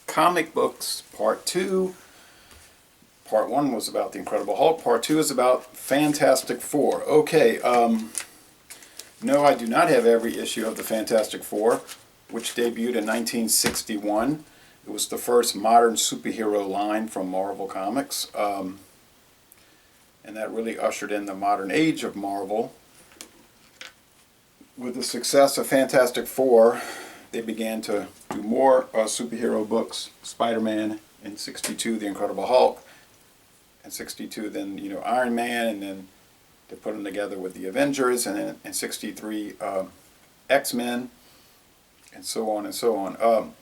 Comic books, part 2. Part 1 was about the Incredible Hulk. Part 2 is about Fantastic Four. Okay, no, I do not have every issue of the Fantastic Four, which debuted in 1961. It was the first modern superhero line from Marvel Comics. And that really ushered in the modern age of Marvel. With the success of Fantastic Four, they began to do more superhero books. Spider-Man in '62, The Incredible Hulk. In '62, then Iron Man, and then they put them together with the Avengers, and then in '63, X-Men, and so on and so on.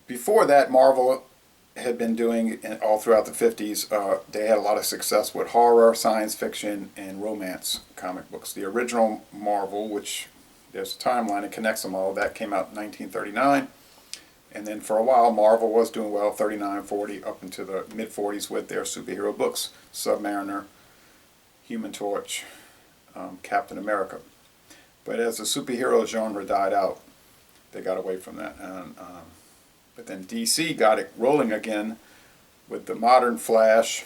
Before that, Marvel had been doing all throughout the 50s. They had a lot of success with horror, science fiction, and romance comic books. The original Marvel, which there's a timeline that connects them all, that came out in 1939. And then for a while, Marvel was doing well, 39, 40, up into the mid-40s with their superhero books. Submariner, Human Torch, Captain America. But as the superhero genre died out, they got away from that. But then DC got it rolling again with the modern Flash.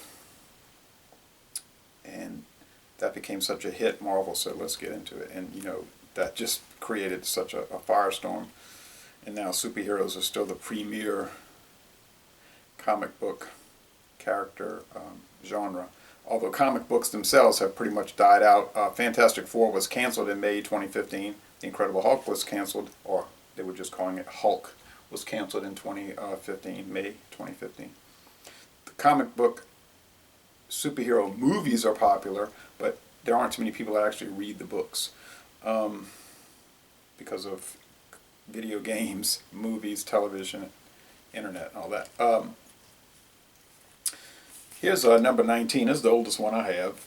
And that became such a hit, Marvel said, let's get into it. And, that just created such a firestorm. And now superheroes are still the premier comic book character genre. Although comic books themselves have pretty much died out. Fantastic Four was canceled in May 2015. The Incredible Hulk was canceled, or they were just calling it Hulk, was canceled in 2015, May 2015. The comic book superhero movies are popular, but there aren't too many people that actually read the books because of video games, movies, television, internet, and all that. Here's number 19. This is the oldest one I have.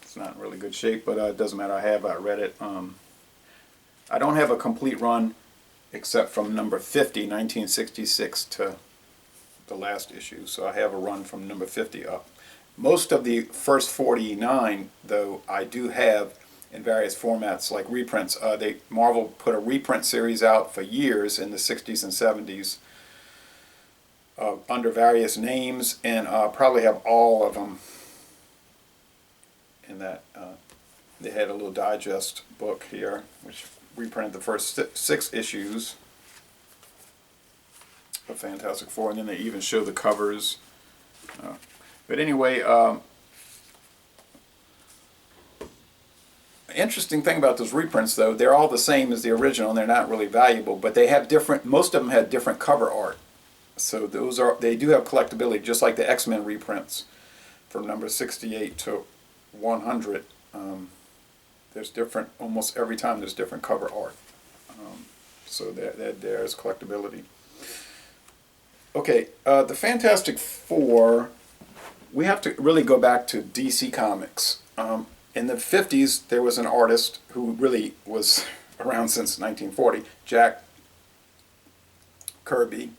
It's not in really good shape, but it doesn't matter. I read it. I don't have a complete run except from number 50, 1966, to the last issue. So I have a run from number 50 up. Most of the first 49, though, I do have in various formats like reprints. Marvel put a reprint series out for years in the 60s and 70s under various names, and probably have all of them in that. They had a little digest book here which reprinted the first 6 issues of Fantastic Four, and then they even show the covers. But anyway, interesting thing about those reprints, though, they're all the same as the original, and they're not really valuable, but they have different, most of them have different cover art. So they do have collectability, just like the X-Men reprints from number 68 to 100. There's different, almost every time there's different cover art. So there's collectability. Okay, the Fantastic Four, we have to really go back to DC Comics. In the 50s, there was an artist who really was around since 1940, Jack Kirby,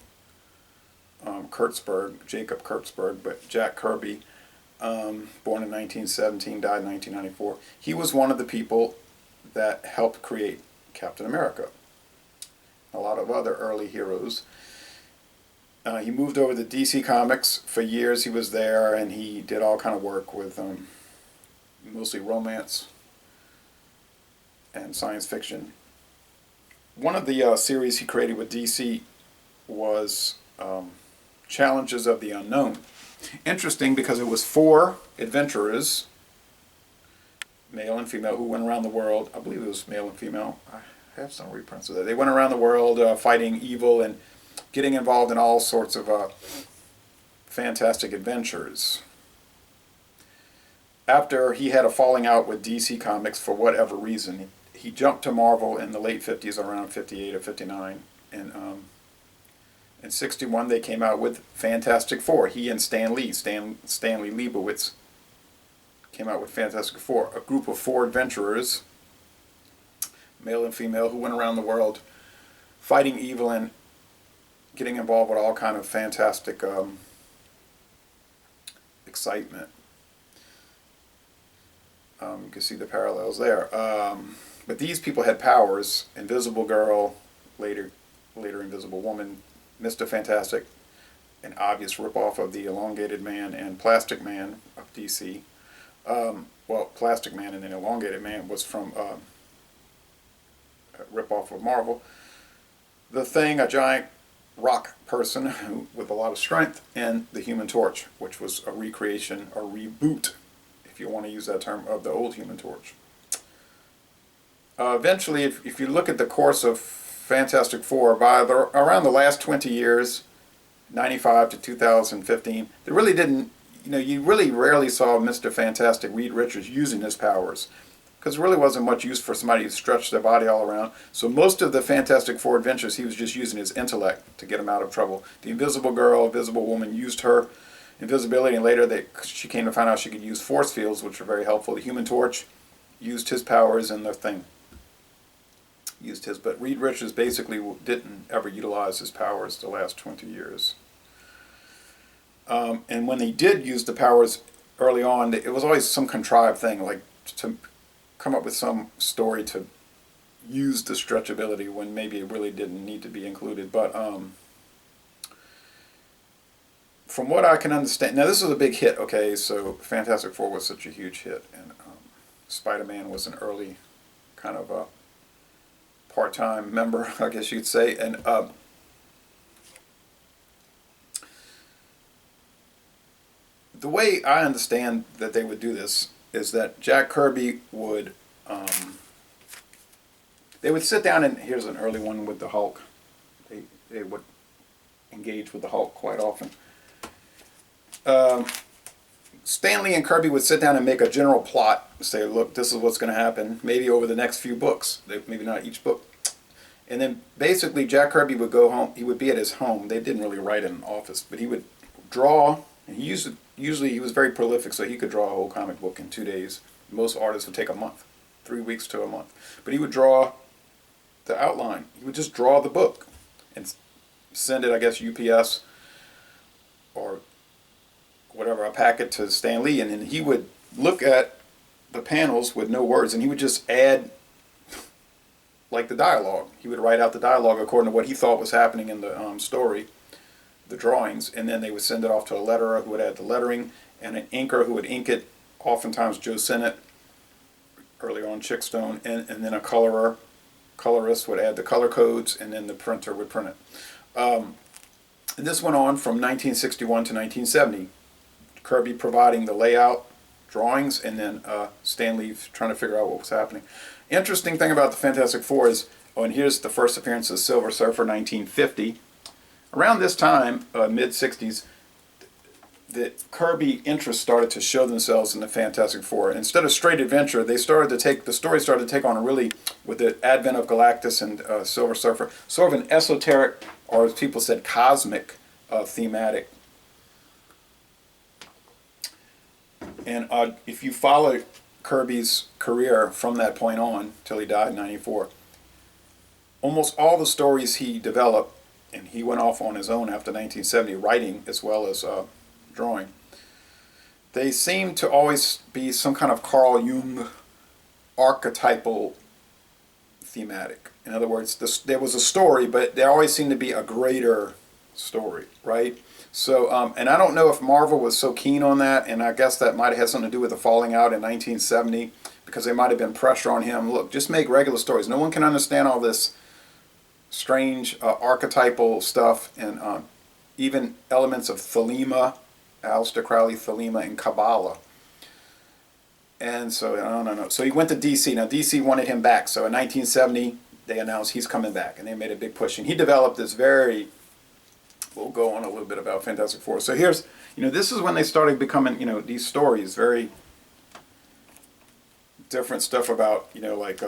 Jacob Kurtzberg, but Jack Kirby, born in 1917, died in 1994. He was one of the people that helped create Captain America. A lot of other early heroes. He moved over to DC Comics. For years he was there, and he did all kind of work with mostly romance and science fiction. One of the series he created with DC was Challenges of the Unknown. Interesting because it was 4 adventurers, male and female, who went around the world. I believe it was male and female. I have some reprints of that. They went around the world fighting evil and getting involved in all sorts of fantastic adventures. After he had a falling out with DC Comics for whatever reason, he jumped to Marvel in the late 50s, around 58 or 59. And in 61, they came out with Fantastic Four. He and Stanley Leibowitz came out with Fantastic Four, a group of 4 adventurers, male and female, who went around the world fighting evil and getting involved with all kind of fantastic excitement. You can see the parallels there. But these people had powers. Invisible Girl later later Invisible Woman, Mr. Fantastic, an obvious ripoff of the Elongated Man and Plastic Man of DC. Well, Plastic Man and then Elongated Man was from a ripoff of Marvel. The Thing, a giant rock person with a lot of strength, and the Human Torch, which was a recreation, a reboot, if you want to use that term, of the old Human Torch. Eventually, if you look at the course of Fantastic Four, around the last 20 years, 95 to 2015, they really didn't, you really rarely saw Mr. Fantastic, Reed Richards, using his powers, because there really wasn't much use for somebody who stretched their body all around. So most of the Fantastic Four adventures, he was just using his intellect to get him out of trouble. The Invisible Girl, Invisible Woman, used her invisibility, and later she came to find out she could use force fields, which were very helpful. The Human Torch used his powers, and the Thing used his. But Reed Richards basically didn't ever utilize his powers the last 20 years. And when they did use the powers early on, it was always some contrived thing, like to come up with some story to use the stretchability when maybe it really didn't need to be included. But from what I can understand, now this was a big hit, okay, so Fantastic Four was such a huge hit, and Spider-Man was an early kind of a part-time member, I guess you could say, and the way I understand that they would do this is that Jack Kirby would, they would sit down, and here's an early one with the Hulk. They would engage with the Hulk quite often. Stan Lee and Kirby would sit down and make a general plot, say, look, this is what's going to happen, maybe over the next few books, maybe not each book. And then basically Jack Kirby would go home, he would be at his home, they didn't really write in an office, but he would draw, and usually he was very prolific, so he could draw a whole comic book in 2 days. Most artists would take a month, 3 weeks to a month. But he would draw the outline, he would just draw the book, and send it, I guess, UPS, or whatever, a packet to Stan Lee, and then he would look at the panels with no words, and he would just add like the dialogue. He would write out the dialogue according to what he thought was happening in the story, the drawings, and then they would send it off to a letterer who would add the lettering, and an inker who would ink it, oftentimes Joe Sinnott, early on Chickstone, and then a colorist would add the color codes, and then the printer would print it. And this went on from 1961 to 1970. Kirby providing the layout, drawings, and then Stan Lee trying to figure out what was happening. Interesting thing about the Fantastic Four is, and here's the first appearance of Silver Surfer, 1950. Around this time, mid-60s, the Kirby interests started to show themselves in the Fantastic Four. Instead of straight adventure, the story started to take on a really, with the advent of Galactus and Silver Surfer, sort of an esoteric, or as people said, cosmic thematic. And if you follow Kirby's career from that point on till he died in '94, almost all the stories he developed, and he went off on his own after 1970, writing as well as drawing, they seem to always be some kind of Carl Jung archetypal thematic. In other words, there was a story, but there always seemed to be a greater story, right? So, and I don't know if Marvel was so keen on that, and I guess that might have had something to do with the falling out in 1970, because there might have been pressure on him. Look, just make regular stories. No one can understand all this strange archetypal stuff, and even elements of Thelema, Aleister Crowley, Thelema, and Kabbalah. And so, no. So he went to DC. Now, DC wanted him back. So in 1970, they announced he's coming back, and they made a big push. And he developed this very... We'll go on a little bit about Fantastic Four. So here's, this is when they started becoming, these stories, very different stuff about, like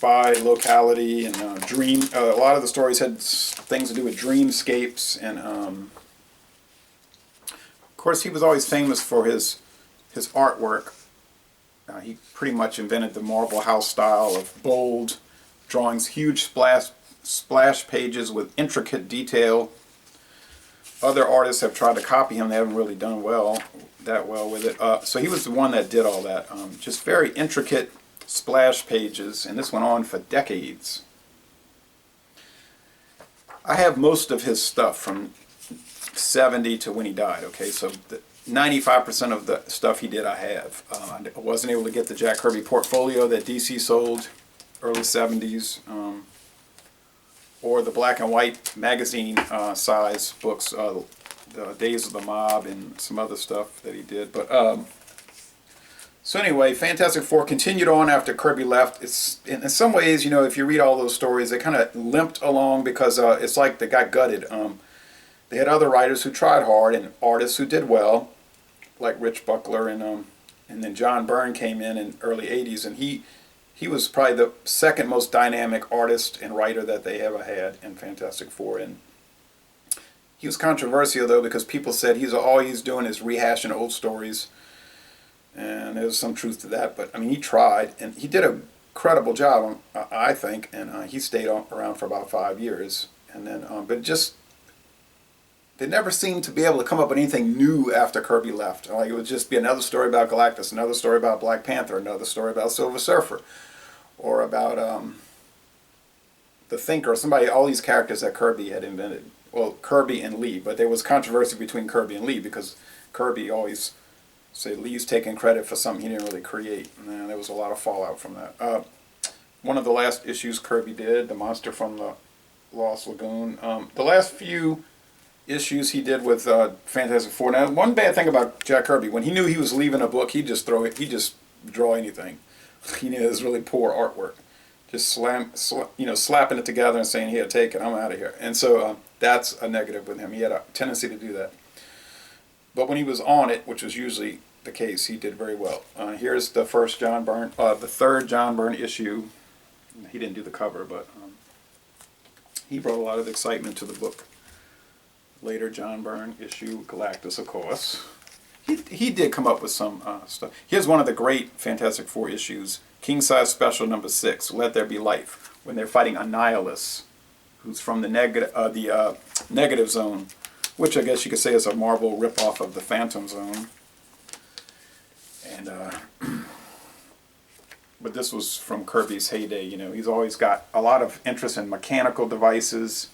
by locality and dream. A lot of the stories had things to do with dreamscapes, and of course he was always famous for his artwork. He pretty much invented the Marvel House style of bold drawings, huge splash pages with intricate detail. Other artists have tried to copy him. They haven't really done that well with it. So he was the one that did all that. Just very intricate splash pages, and this went on for decades. have most of his stuff from 70 to when he died. Okay, so 95% of the stuff he did I have. I wasn't able to get the Jack Kirby portfolio that DC sold early 70s, or the black and white magazine size books, the Days of the Mob and some other stuff that he did. But so anyway, Fantastic Four continued on after Kirby left. It's in some ways, you know, if you read all those stories, they kind of limped along because it's like they got gutted. They had other writers who tried hard and artists who did well, like Rich Buckler, and then John Byrne came in early '80s, and he was probably the second most dynamic artist and writer that they ever had in Fantastic Four. And he was controversial though because people said all he's doing is rehashing old stories. And there's some truth to that, but I mean, he tried, and he did a credible job, I think, and he stayed around for about 5 years, and then, but just, they never seemed to be able to come up with anything new after Kirby left. Like, it would just be another story about Galactus, another story about Black Panther, another story about Silver Surfer, or about the Thinker, somebody, all these characters that Kirby had invented. Well, Kirby and Lee, but there was controversy between Kirby and Lee because Kirby always say Lee's taking credit for something he didn't really create. And there was a lot of fallout from that. One of the last issues Kirby did, The Monster from the Lost Lagoon. The last few issues he did with Fantastic Four. Now, one bad thing about Jack Kirby, when he knew he was leaving a book, he'd just draw anything. He knew it was really poor artwork. Just slapping it together and saying, "Here, take it, I'm out of here." And so that's a negative with him. He had a tendency to do that. But when he was on it, which was usually the case, he did very well. Here's the third John Byrne issue. He didn't do the cover, but he brought a lot of excitement to the book. Later John Byrne issue, Galactus, of course. He did come up with some stuff. Here's one of the great Fantastic Four issues, King Size Special number 6, Let There Be Life, when they're fighting Annihilus, who's from the negative zone, which I guess you could say is a Marvel ripoff of the Phantom Zone. And but this was from Kirby's heyday. You know, he's always got a lot of interest in mechanical devices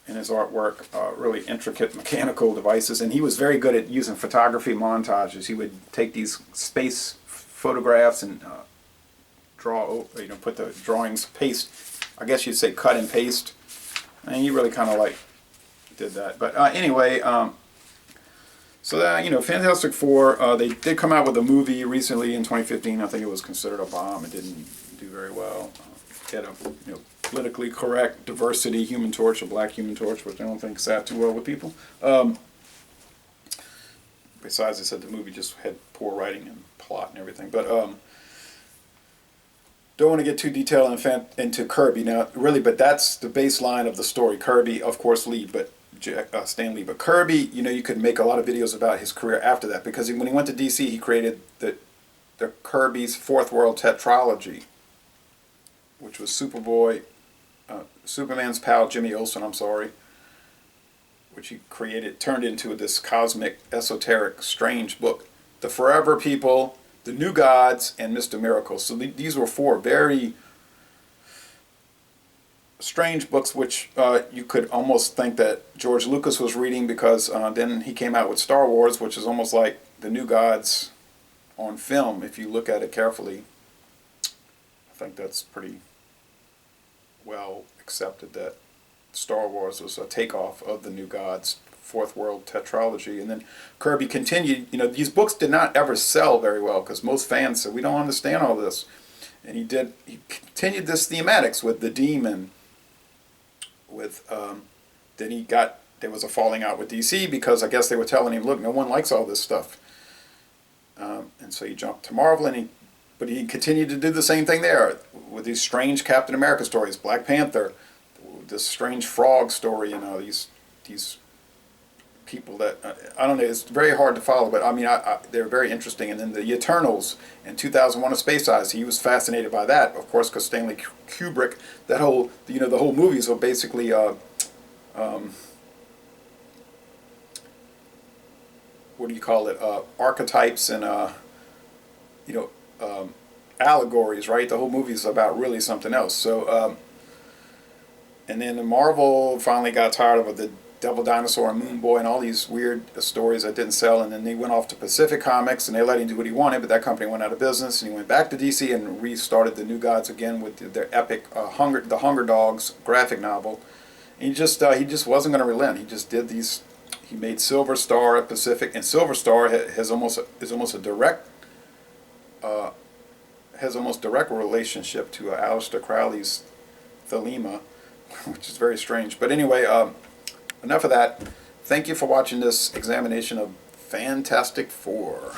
in his artwork, really intricate mechanical devices, and he was very good at using photography montages. He would take these space photographs and draw, put the drawings, paste, I guess you'd say cut and paste, and he really kind of did that. But anyway, so that, Fantastic Four, they did come out with a movie recently in 2015. I think it was considered a bomb. It didn't do very well. It had a politically correct diversity Human Torch, a black Human Torch, which I don't think sat too well with people. Besides, they said the movie just had poor writing and plot and everything. But don't want to get too detailed into Kirby now, really. But that's the baseline of the story. Kirby, of course, Lee, but Stan Lee. But Kirby, you could make a lot of videos about his career after that, because when he went to DC, he created the Kirby's Fourth World Tetralogy, which was Superboy, Superman's pal Jimmy Olsen, which he turned into this cosmic, esoteric, strange book. The Forever People, The New Gods, and Mr. Miracle. So these were 4 very strange books, which you could almost think that George Lucas was reading, because then he came out with Star Wars, which is almost like The New Gods on film, if you look at it carefully. I think that's pretty well accepted that Star Wars was a takeoff of The New Gods, Fourth World Tetralogy. And then Kirby continued, these books did not ever sell very well because most fans said, we don't understand all this. And he continued this thematics with the Demon, then there was a falling out with DC because I guess they were telling him, look, no one likes all this stuff. And so he jumped to Marvel, but he continued to do the same thing there with these strange Captain America stories, Black Panther, this strange frog story, these people that, I don't know, it's very hard to follow, but I mean, they're very interesting. And then the Eternals and 2001: A Space Odyssey, he was fascinated by that, of course, because Stanley Kubrick, the whole movies were basically, what do you call it, archetypes and, allegories, right? The whole movie is about really something else. So, And then Marvel finally got tired of the Devil Dinosaur and Moon Boy and all these weird stories that didn't sell, and then they went off to Pacific Comics and they let him do what he wanted, but that company went out of business, and he went back to DC and restarted the New Gods again with their epic the Hunger Dogs graphic novel. And he just wasn't going to relent. He just did these. He made Silver Star at Pacific, and Silver Star is almost a direct direct relationship to Aleister Crowley's Thelema, which is very strange. But anyway, enough of that. Thank you for watching this examination of Fantastic Four.